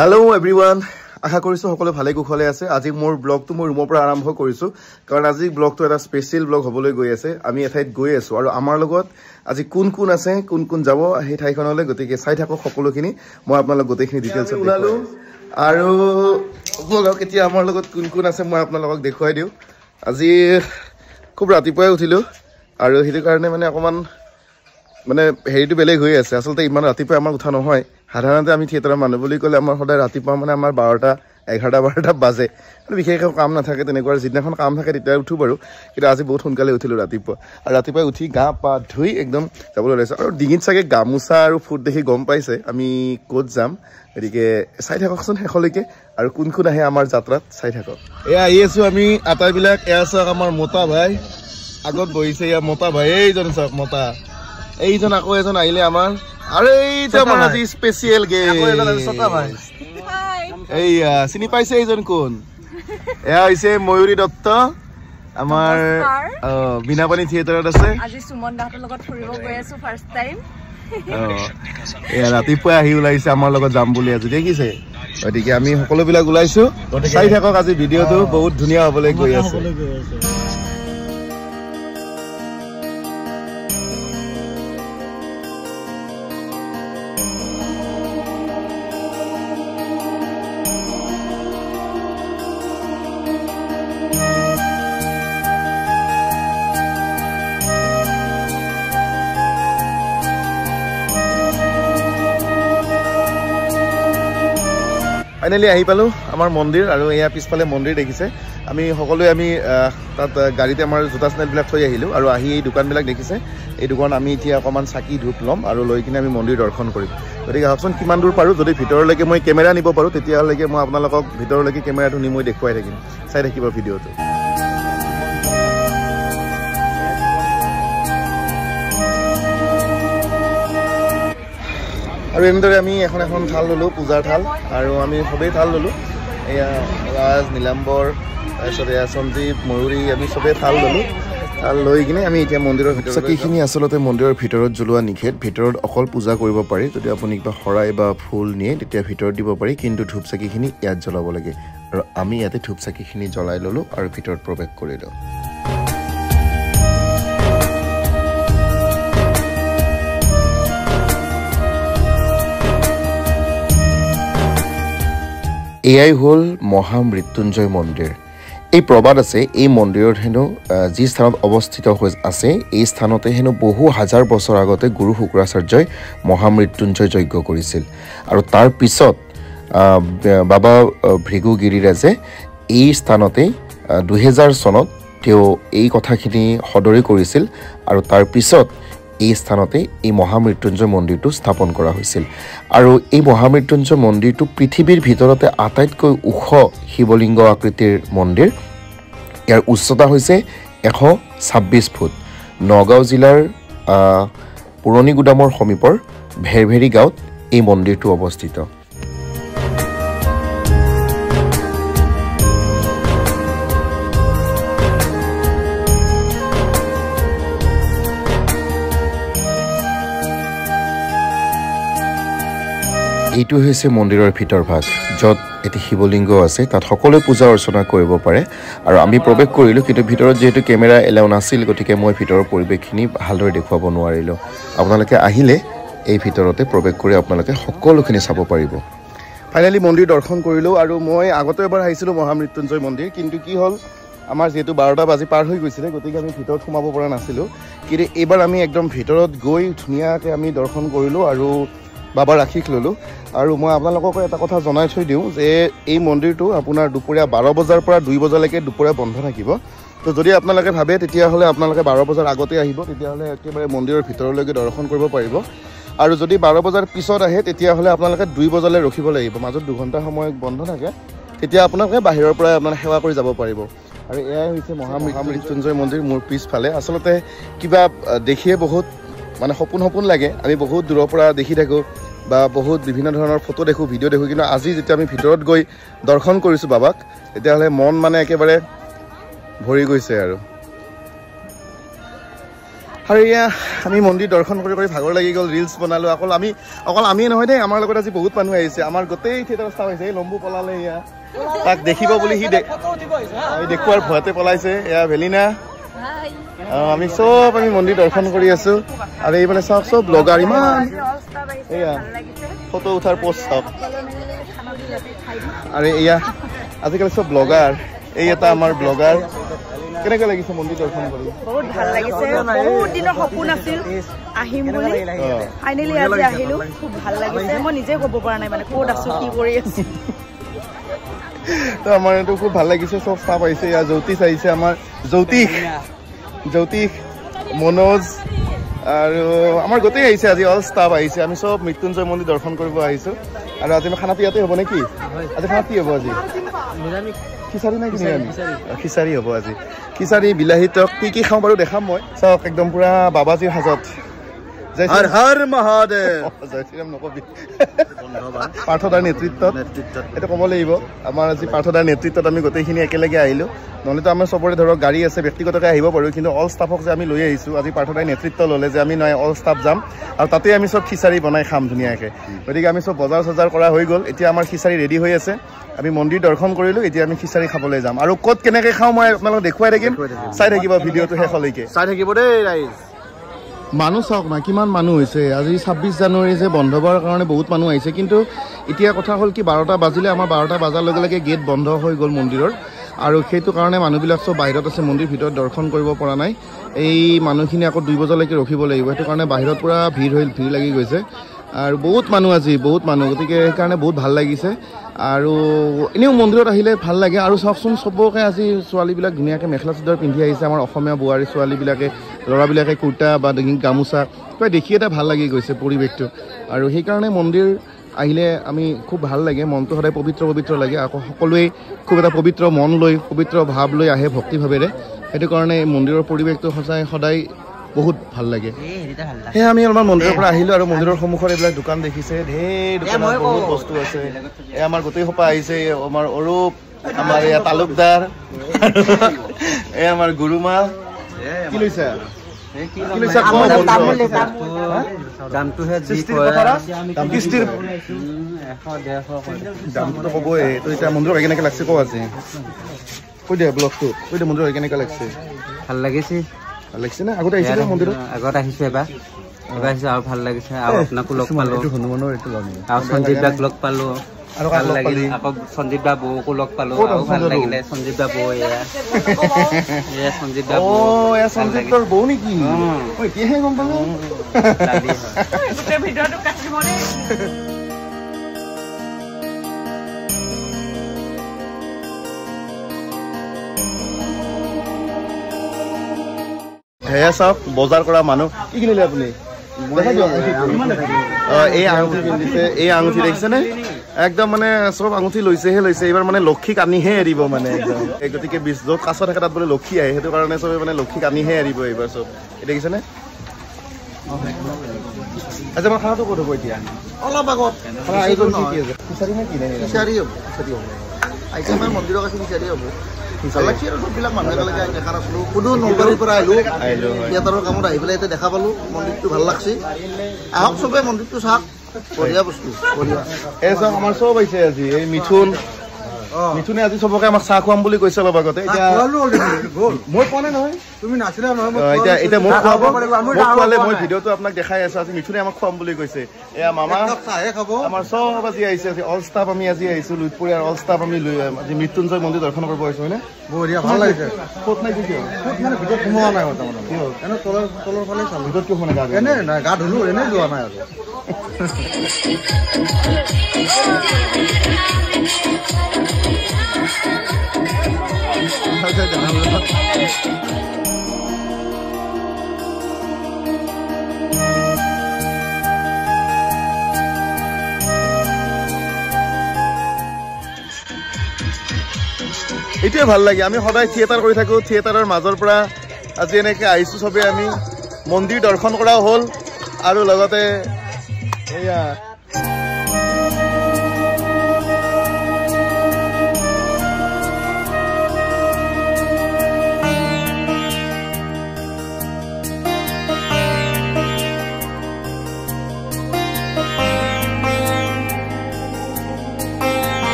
Hello everyone. আশা কৰিছো সকলো ভালে কুশলে আছে আজি মোৰ ব্লগটো মই ৰুমৰ পৰা আৰম্ভ কৰিছো কাৰণ আজি ব্লগটো এটা স্পেশাল ব্লগ হ'বলৈ গৈ আছে আমি এঠাইত গৈ আছো আৰু আমাৰ লগত আজি কোন আছে কোন যাব সেই ঠাইখনলৈ গতিকে চাই থাকক সকলোখিনি মই আপোনালোক গোটেইখিনি ডিটেইলছ ওলালো আৰু ব্লগক এতিয়া আমাৰ লগত কোন আছে মই আপোনালোকক দেখুৱাই দিও আজি খুব ৰাতিপুৱাই উঠিলো আৰু হেতু কাৰণে মানে অকমান মানে হেৰিটো বেলেগ হৈ আছে আসলতে ইমান ৰাতিপুৱা আমাৰ উঠা নহয় সাধাৰণতে আমি থিয়েটাৰৰ মানুহ বুলি ক'লে আমাৰ সদায় ৰাতিপুৱা মানে আমাৰ 12টা 11টা বাজে আৰু বিশেষ কাম নাথাকে তেনেকুৱা যিদিনাখন কাম থাকে তেতিয়া উঠো বাৰু কিন্তু আজি বহুত সোনকালে উঠিলো ৰাতিপুৱা আৰু ৰাতিপুৱা উঠি গা পা ধুই একদম যাবলৈ ওলাইছো আৰু ডিঙিত চাগে গামুছা আৰু ফুট দেখি গম পাইছে আমি ক'ত যাম গতিকে চাই থাককচোন শেষলৈকে আৰু কোন আহে আমাৰ যাত্ৰাত চাই থাকক এয়া আহি আছো আমি আটাইবিলাক এয়া চাওক আমাৰ মোটা ভাই আগত বহিছে এয়া মোটা ভাই এইজন চাওক মোটা এইজন আকৌ এজন আহিলে আমাৰ আৰে এইটা আমাৰ আজি স্পেশাল গে আকৌ এজন ছটা ভাই এইয়া চিনি পাইছে এইজন কোন এয়া হৈছে ময়ূৰী দত্ত আমাৰ বিনাপানী থিয়েটাৰত আছে আজি সুমন দাহতৰ লগত ফুৰিব গৈ আছো ফাৰ্স্ট টাইম এয়া ৰাতিপুৱা আহি ওলাইছে আমাৰ লগত যাম বুলি আজি দেখিছে গতিকে আমি সকলোবিলাক ওলাইছো চাই থাকক আজি ভিডিঅটো বহুত ধুনীয়া হ'বলৈ গৈ আছে ফাইনালি আহি পালো আমাৰ মন্দিৰ আৰু এয়া পিছফালে মন্দিৰ দেখিছে আমি সকলোৱে আমি তাত গাড়ীতে আমাৰ জোতা স্নেলবিলাক থৈ আহিলো আৰু আহি এই দোকানবিলাক দেখিছে এই দোকান আমি এতিয়া অকমান চাকি ধূপ ল'ম আৰু লৈ কিনে আমি মন্দিৰ দৰ্শন কৰিম গতিকে ভাবচোন কিমান দূৰ পাৰো যদি ভিতৰলৈকে মই কেমেৰা নিব পাৰো তেতিয়ালৈকে মই আপোনালোকক ভিতৰলৈকে কেমেৰাটো নি মই দেখুৱাই থাকিম চাই থাকিব ভিডিঅ'টো আৰু এনেদৰে আমি এখন থাল ললো পূজাৰ থাল আৰু আমি সবেই থাল ললো এয়া ৰাজ নীলাম্বৰ তাৰপিছত এয়া সঞ্জীৱ ময়ূৰী আমি সবেই থাল ললো থাল লৈ কিনে আমি এতিয়া মন্দিৰৰ ভিতৰত চাকিখিনি আচলতে মন্দিৰৰ ভিতৰত জ্বলোৱা নিষেধ ভিতৰত অকল পূজা কৰিব পাৰি যদি আপুনি কিবা শৰাই বা ফুল নিয়ে তেতিয়া ভিতৰত দিব পাৰি কিন্তু ধূপ চাকিখিনি ইয়াত জ্বলাব লাগে আৰু আমি ইয়াতে ধূপ চাকিখিনি জ্বলাই ললো আৰু ভিতৰত প্ৰৱেশ কৰিলো এয়াই হ'ল মহামৃত্যুঞ্জয় মন্দিৰ এই প্ৰবাদ আছে এই মন্দিৰত হেনো যি স্থানত অৱস্থিত আছে এই স্থানতে হেনো বহু হাজাৰ বছৰ আগতে গুৰু শুক্ৰাচাৰ্যই মহামৃত্যুঞ্জয় যজ্ঞ কৰিছিল আৰু তাৰ পিছত বাবা ভৃগু গিৰিৰাজে এই স্থানতে 2000 চনত তেওঁ এই কথাখিনি সদৰি কৰিছিল আৰু তাৰ পিছত এই স্থানতে এই মহামৃত্যুঞ্জয় মন্দিৰটো স্থাপন কৰা হৈছিল আৰু এই মহামৃত্যুঞ্জয় মন্দিৰটো পৃথিৱীৰ ভিতৰতে আটাইতকৈ ওখ শিৱলিংগ আকৃতিৰ মন্দিৰ ইয়াৰ উচ্চতা হৈছে 126 ফুট নগাঁও জিলাৰ পুৰণি গুদামৰ সমীপৰ ভেৰভেৰি গাঁৱত এই মন্দিৰটো অৱস্থিত এইটো হৈছে মন্দিৰৰ ভিতৰ ভাগ য'ত এটি শিৱলিংগ আছে তাত সকলোৱে পূজা অৰ্চনা কৰিব পাৰে আৰু আমি প্ৰৱেশ কৰিলো কিন্তু ভিতৰত যেহেতু কেমেৰা এলাউ নাছিল গতিকে মই ভিতৰৰ পৰিৱেশখিনি ভালদৰে দেখুৱাব নোৱাৰিলো আপোনালোকে আহিলে এই ভিতৰতে প্ৰৱেশ কৰি আপোনালোকে সকলোখিনি চাব পাৰিব ফাইনালি মন্দিৰ দৰ্শন কৰিলো আৰু মই আগতে এবাৰ আহিছিলো মহামৃত্যুঞ্জয় মন্দিৰ কিন্তু কি হ'ল আমাৰ যেহেতু 12টা বাজি পাৰ হৈ গৈছিলে গতিকে আমি ভিতৰত সোমাব পৰা নাছিলো কিন্তু এইবাৰ আমি একদম ভিতৰত গৈ ধুনীয়াকৈ আমি দৰ্শন কৰিলো আৰু বাবাৰ আশীষ ললো আৰু মই আপোনালোকক এটা কথা জনাই থৈ দিওঁ যে এই মন্দিৰটো আপোনাৰ দুপৰীয়া 12 বজাৰ পৰা 2 বজালৈকে দুপৰীয়া বন্ধ থাকিব তো যদি আপোনালোকে ভাবে তেতিয়াহ'লে আপোনালোকে 12 বজাৰ আগতে আহিব তেতিয়াহ'লে একেবাৰে মন্দিৰৰ ভিতৰলৈকে দৰ্শন কৰিব পাৰিব আৰু যদি 12 বজাৰ পিছত আহে তেতিয়াহ'লে আপোনালোকে 2 বজালৈ ৰখিব লাগিব মাজত 2 ঘণ্টা সময় বন্ধ থাকে তেতিয়া আপোনালোকে বাহিৰৰ পৰা আপোনাৰ সেৱা কৰি যাব পাৰিব আৰু এয়াই হৈছে মহামৃত্যুঞ্জয় মন্দিৰ মোৰ পিছফালে আচলতে কিবা দেখিয়ে বহুত মানে সপোন লাগে আমি বহুত দূৰৰ পৰা দেখি থাকোঁ বা বহুত বিভিন্ন ধৰণৰ ফটো দেখোঁ ভিডিঅ' দেখোঁ কিন্তু আজি যেতিয়া আমি ভিতৰত গৈ দৰ্শন কৰিছোঁ বাবাক তেতিয়াহ'লে মন মানে একেবাৰে ভৰি গৈছে আৰু আৰু এয়া আমি মন্দিৰ দৰ্শন কৰি ভাগৰ লাগি গ'ল ৰিলছ বনালোঁ অকল আমিয়ে নহয় দেই আমাৰ লগত আজি বহুত মানুহ আহিছে আমাৰ গোটেই থিয়েটাৰ ষ্টাফ আহিছে এই লম্বু পলালে এয়া তাক দেখিব বুলি সি দেখুৱাৰ ভয়তে পলাইছে এয়া ভেলিনা আমি চব মন্দিৰ দৰ্শন কৰি আছো আৰু এইফালে চাওক চব ব্লগাৰ ইমান এয়া ফটো উঠাৰ পোষ্ট চাওক আৰু এয়া আজিকালি চব ব্লগাৰ এই এটা আমাৰ ব্লগাৰ কেনেকৈ লাগিছে মন্দিৰ দৰ্শন কৰি বহুত ভাল লাগিছে বহুত দিনৰ সপোন আছিল আহিম বুলি ফাইনেলি আজি আহিলো খুব ভাল লাগিছে মই নিজে ক'ব পৰা নাই মানে ক'ত আছো কি কৰি আছো তো আমাৰ এইটো খুব ভাল লাগিছে চব ষ্টাফ আহিছে ইয়াৰ জ্যোতিষ আহিছে আমাৰ জ্যোতিষ মনোজ আৰু আমাৰ গোটেই আহিছে আজি অল ষ্টাফ আহিছে আমি চব মৃত্যুঞ্জয় মন্দিৰ দৰ্শন কৰিব আহিছোঁ আৰু আজি খানাটো ইয়াতে হ'ব নেকি আজি খানা কি হ'ব আজি খিচাৰি নাই কি খিচাৰি হ'ব আজি খিচাৰি বিলাহী টক কি খাওঁ বাৰু দেখাম মই চাওক একদম পুৰা বাবাজীৰ সাজত হৰ হৰ মহাদেৱ জয় শ্ৰীৰাম নকবি পাৰ্থদাৰ নেতৃত্বত এইটো ক'ব লাগিব আমাৰ আজি পাৰ্থদাৰ নেতৃত্বত আমি গোটেইখিনি একেলগে আহিলোঁ নহ'লেতো আমাৰ চবৰে ধৰক গাড়ী আছে ব্যক্তিগতকৈ আহিব পাৰোঁ কিন্তু অল ষ্টাফক যে আমি লৈ আহিছোঁ আজি পাৰ্থদাৰ নেতৃত্ব ল'লে যে আমি নহয় অল ষ্টাফ যাম আৰু তাতে আমি চব খিচাৰি বনাই খাম ধুনীয়াকৈ গতিকে আমি চব বজাৰ চজাৰ কৰা হৈ গ'ল এতিয়া আমাৰ খিচাৰি ৰেডি হৈ আছে আমি মন্দিৰ দৰ্শন কৰিলোঁ এতিয়া আমি খিচাৰি খাবলৈ যাম আৰু ক'ত কেনেকৈ খাওঁ মই আপোনালোকক দেখুৱাই থাকিম চাই থাকিব ভিডিঅ'টো শেষলৈকে চাই থাকিব দেই ৰাইজ মানুহ চাওক না কিমান মানুহ হৈছে আজি ২৬ জানুৱাৰী যে বন্ধ হোৱাৰ কাৰণে বহুত মানুহ আহিছে কিন্তু এতিয়া কথা হ'ল কি ১২টা বাজিলে আমাৰ ১২টা বজাৰ লগে লগে গেট বন্ধ হৈ গ'ল মন্দিৰৰ আৰু সেইটো কাৰণে মানুহবিলাক চব বাহিৰত আছে মন্দিৰ ভিতৰত দৰ্শন কৰিব পৰা নাই এই মানুহখিনি আকৌ ২ বজালৈকে ৰখিব লাগিব সেইটো কাৰণে বাহিৰত পূৰা ভিৰ লাগি গৈছে আৰু বহুত মানুহ আজি বহুত মানুহ গতিকে সেইকাৰণে বহুত ভাল লাগিছে আৰু এনেও মন্দিৰত আহিলে ভাল লাগে আৰু চাওকচোন চবকে আজি ছোৱালীবিলাক ধুনীয়াকৈ মেখেলা চাদৰ পিন্ধি আহিছে আমাৰ অসমীয়া বোৱাৰী ছোৱালীবিলাকে ল'ৰাবিলাকে কুৰ্তা বা গামোচা কিবা দেখি এটা ভাল লাগি গৈছে পৰিৱেশটো আৰু সেইকাৰণে মন্দিৰ আহিলে আমি খুব ভাল লাগে মনটো সদায় পবিত্ৰ লাগে আকৌ সকলোৱে খুব এটা পবিত্ৰ মন লৈ পবিত্ৰ ভাৱ লৈ আহে ভক্তিভাৱেৰে সেইটো কাৰণে মন্দিৰৰ পৰিৱেশটো সদায় বহুত ভাল লাগে সেয়া আমি অলপমান মন্দিৰৰ পৰা আহিলোঁ আৰু মন্দিৰৰ সন্মুখত এইবিলাক দোকান দেখিছে ঢেৰ দোকানত বহুত বস্তু আছে এয়া আমাৰ গোটেই সোপা আহিছে আমাৰ অৰূপ আমাৰ এয়া তালুকদাৰ এয়া আমাৰ গুৰুমা কি লৈছা দামটোতো ক'বই তো এতিয়া মন্দিৰত কেনেকৈ লাগছে কওঁ আজি কৈ দিয়া ব্লগটো কৈ দিয়া মন্দিৰত কেনেকৈ লাগছে ভাল লাগিছে ভাল লাগিছে নে আগতে আহিছে মন্দিৰত আগত আহিছো এবাৰ আহিছো আৰু ভাল লাগিছে আৰু আপোনাকো লগ পালো হনুমানৰ এইটো আৰু সঞ্জীৱ দাক লগ পালো আৰু ভাল লাগিল আকৌ সঞ্জীৱ দা বৌকো লগ পালো আৰু ভাল লাগিলে সঞ্জীৱ দা বৌ এয়া সঞ্জীৱ দা বৌ এয়া সঞ্জীৱ দাৰ বৌ নেকি এতিয়াহে গম পালো ভিডিঅ'টো কাটিব দেই সেয়া চাওক বজাৰ কৰা মানুহ কি কিনিলে আপুনি এই আঙুঠি পিন্ধিছে এই আঙুঠি দেখিছেনে একদম মানে চব আঙুঠি লৈছে এইবাৰ মানে লক্ষীক আনিহে এৰিব মানে একদম গতিকে য'ত কাছ থাকে তাত বোলে লক্ষী আহে সেইটো কাৰণে চবে মানে লক্ষীক আনিহে এৰিব এইবাৰ চব দেখিছেনে আজি আমাৰ খানাটো ক'ত হ'ব এতিয়া অলপ আগত আয়োজন কি আছে খিচাৰি নে কি নাই খিচাৰি হ'ব আহিছে আমাৰ মন্দিৰৰ কাছে খিচাৰি হ'ব ভাল লাগছে আৰু চববিলাক মানুহ একেলগে দেখা নাছিলোঁ কোনো নলবাৰীৰ পৰা আহিলোঁ থিয়েটাৰৰ কামত আহি পেলাই এতিয়া দেখা পালোঁ মন্দিৰটো ভাল লাগছে আহক চবে মন্দিৰটো চাওক বঢ়িয়া বস্তু বঢ়িয়া এই চাওক আমাৰ চব আহিছে আজি এই মিথুনে আজি চবকে আমাক চাহ খুৱাম বুলি কৈছে অলপ আগতে এতিয়া মই পোৱা নাই নহয় তুমি নাছিলা নহয় এতিয়া মোক খুৱাব মোক খোৱালে মই ভিডিঅ'টো আপোনাক দেখাই আছো আজি মিথুনে আমাক খুৱাম বুলি কৈছে এয়া মামা চাহে খাব আমাৰ চব আজি আহিছে আজি অল ষ্টাফ আমি আজি আহিছো লুইতপুৰীয়াৰ অল ষ্টাফ আমি আজি মৃত্যুঞ্জয় মন্দিৰ দৰ্শন কৰিব আহিছো হয়নে বঢ়িয়া ভাল লাগিছে ক'ত নাই কিয় মানে ভিতৰত সোমোৱা নাই এনে তলৰ ফালে চালো ভিতৰত কিয় সোমাই গা এনে নাই গা ধুলো এনে যোৱা নাই আৰু এইটোৱে ভাল লাগে আমি সদায় থিয়েটাৰ কৰি থাকোঁ থিয়েটাৰৰ মাজৰ পৰা আজি এনেকৈ আহিছোঁ চবেই আমি মন্দিৰ দৰ্শন কৰাও হ'ল আৰু লগতে এয়া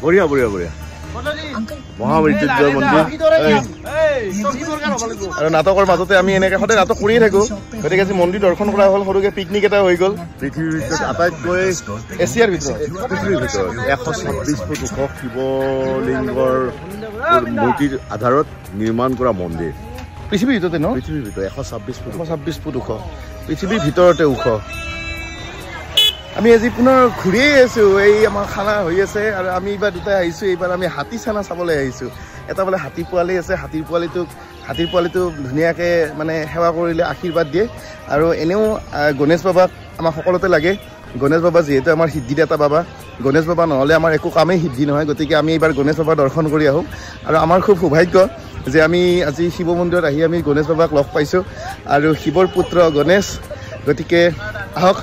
বঢ়িয়া বঢ়িয়া বঢ়িয়া মহামৃত্যুঞ্জয় মন্দিৰ আৰু নাটকৰ মাজতে আমি এনেকৈ সদায় নাটক কৰিয়ে থাকোঁ গতিকে আজি মন্দিৰ দৰ্শন কৰা হ'ল সৰুকৈ পিকনিক এটা হৈ গ'ল পৃথিৱীৰ ভিতৰত আটাইতকৈ এছিয়াৰ ভিতৰত 126 ফুট ওখ শিৱলিংগৰ মূৰ্তিৰ আধাৰত নিৰ্মাণ কৰা মন্দিৰ পৃথিৱীৰ ভিতৰতে ন পৃথিৱীৰ ভিতৰত 126 ফুট ওখ পৃথিৱীৰ ভিতৰতে ওখ আমি আজি পুনৰ ঘূৰিয়েই আছোঁ এই আমাৰ খানা হৈ আছে আৰু আমি এইবাৰ দুটাই আহিছোঁ এইবাৰ আমি হাতী চানা চাবলৈ আহিছোঁ এটা বোলে হাতী পোৱালি আছে হাতীৰ পোৱালিটো ধুনীয়াকৈ মানে সেৱা কৰিলে আশীৰ্বাদ দিয়ে আৰু এনেও গণেশ বাবাক আমাক সকলোতে লাগে গণেশ বাবা যিহেতু আমাৰ সিদ্ধিদাতা বাবা গণেশ বাবা নহ'লে আমাৰ একো কামেই সিদ্ধি নহয় গতিকে আমি এইবাৰ গণেশ বাবা দৰ্শন কৰি আহোঁ আৰু আমাৰ খুব সৌভাগ্য যে আমি আজি শিৱ মন্দিৰত আহি আমি গণেশ বাবাক লগ পাইছোঁ আৰু শিৱৰ পুত্ৰ গণেশ গতিকে আহক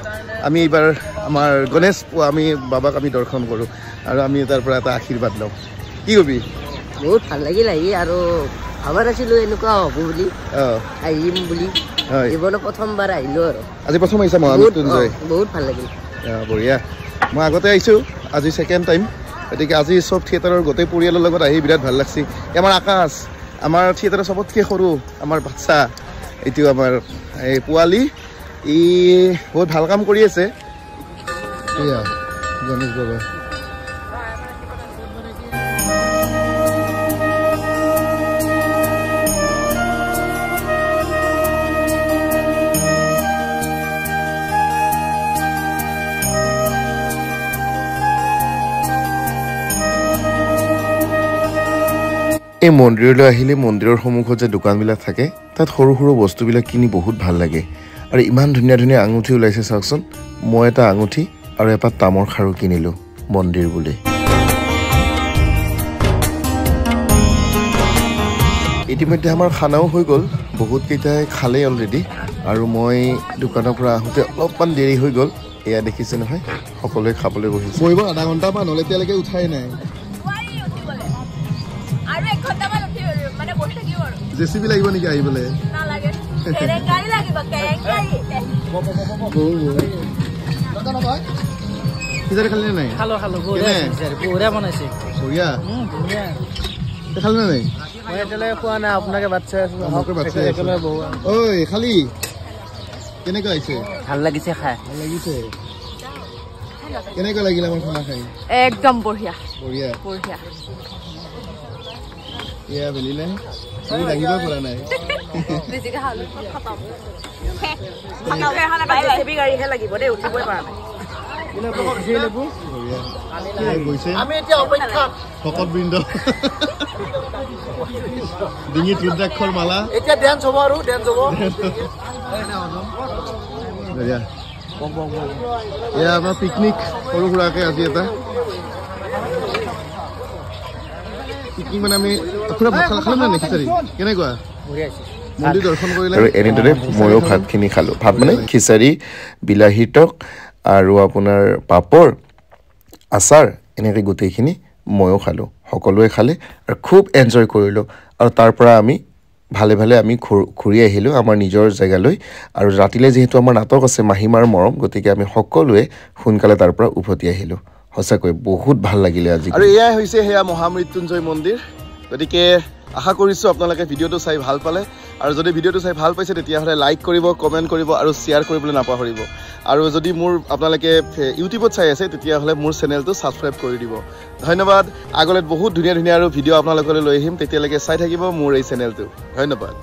আমি এইবাৰ আমাৰ গণেশ আমি বাবাক আমি দৰ্শন কৰোঁ আৰু আমি তাৰ পৰা এটা আশীৰ্বাদ লওঁ কি কবি বহুত ভাল লাগিল আহি আৰু ভাবা নাছিলোঁ এনেকুৱা হ'ব বুলি আহিম বুলি জীৱনত প্ৰথমবাৰ আহিলোঁ আৰু আজি প্ৰথম আহিছা মহামৃত্যুঞ্জয় বহুত ভাল লাগিল বঢ়িয়া মই আগতে আহিছোঁ আজি ছেকেণ্ড টাইম গতিকে আজি চব থিয়েটাৰৰ গোটেই পৰিয়ালৰ লগত আহি বিৰাট ভাল লাগছে আমাৰ আকাশ আমাৰ থিয়েটাৰৰ চবতকৈ সৰু আমাৰ বাচ্চা এইটো আমাৰ এই পোৱালি ই বহুত ভাল কাম কৰি আছে এয়া গণেশ বাবা এই মন্দিৰলৈ আহিলে মন্দিৰৰ সন্মুখত যে দোকানবিলাক থাকে তাত সৰু সৰু বস্তুবিলাক কিনি বহুত ভাল লাগে আৰু ইমান ধুনীয়া ধুনীয়া আঙুঠি ওলাইছে চাওকচোন মই এটা আঙুঠি আৰু এপাত তামৰ খাৰু কিনিলোঁ মন্দিৰ বুলি ইতিমধ্যে আমাৰ খানাও হৈ গ'ল বহুতকেইটাই খালেই অলৰেডি আৰু মই দোকানৰ পৰা আহোঁতে অলপমান দেৰি হৈ গ'ল এয়া দেখিছে নহয় সকলোৱে খাবলৈ বহিছে বহিব আধা ঘণ্টামান হ'লে এতিয়ালৈকে উঠাই নাই জেচিবি লাগিব নেকি আহিবলৈ খিচাৰি খালি নে নাই বঢ়িয়া বনাইছে বঢ়িয়া খালি নে নাই খোৱা নাই আপোনাকে বাচ্ছা ঐ খালি কেনেকুৱা আহিছে ভাল লাগিছে খাই ভাল লাগিছে কেনেকুৱা লাগিল আমাৰ খানা খাই একদম বঢ়িয়া বঢ়িয়া বঢ়িয়া এয়া বেলি নাই তুমি লাগিব পৰা নাই লাগিব দেই উঠিবই পৰা নাই ভকতবৃন্দ ডিঙিত ৰুদ্ৰাক্ষৰ মালা এতিয়া ডেন্স হ'ব আৰু ডেন্স হ'ব এয়া আমাৰ পিকনিক সৰু সুৰাকৈ আজি এটা পিকনিক মানে আমি পুৰা ভাত খালো নে খিচাৰি কেনেকুৱা মন্দিৰ দৰ্শন কৰিলে আৰু এনেদৰে ময়ো ভাতখিনি খালোঁ ভাত মানে খিচাৰি বিলাহী টক আৰু আপোনাৰ পাপৰ আচাৰ এনেকৈ গোটেইখিনি ময়ো খালোঁ সকলোৱে খালে আৰু খুব এনজয় কৰিলোঁ আৰু তাৰ পৰা আমি ভালে ভালে আমি ঘূৰি আহিলোঁ আমাৰ নিজৰ জেগালৈ আৰু ৰাতিলৈ যিহেতু আমাৰ নাটক আছে মাহীমাৰ মৰম গতিকে আমি সকলোৱে সোনকালে তাৰ পৰা উভতি আহিলোঁ সঁচাকৈ বহুত ভাল লাগিলে আজি আৰু এয়াই হৈছে সেয়া মহামৃত্যুঞ্জয় মন্দিৰ গতিকে আশা কৰিছোঁ আপোনালোকে ভিডিঅ'টো চাই ভাল পালে আৰু যদি ভিডিঅ'টো চাই ভাল পাইছে তেতিয়াহ'লে লাইক কৰিব কমেণ্ট কৰিব আৰু শ্বেয়াৰ কৰিবলৈ নাপাহৰিব আৰু যদি মোৰ আপোনালোকে ইউটিউবত চাই আছে তেতিয়াহ'লে মোৰ চেনেলটো ছাবস্ক্ৰাইব কৰি দিব ধন্যবাদ আগলৈ বহুত ধুনীয়া ধুনীয়া আৰু ভিডিঅ' আপোনালোকলৈ লৈ আহিম তেতিয়ালৈকে চাই থাকিব মোৰ এই চেনেলটো ধন্যবাদ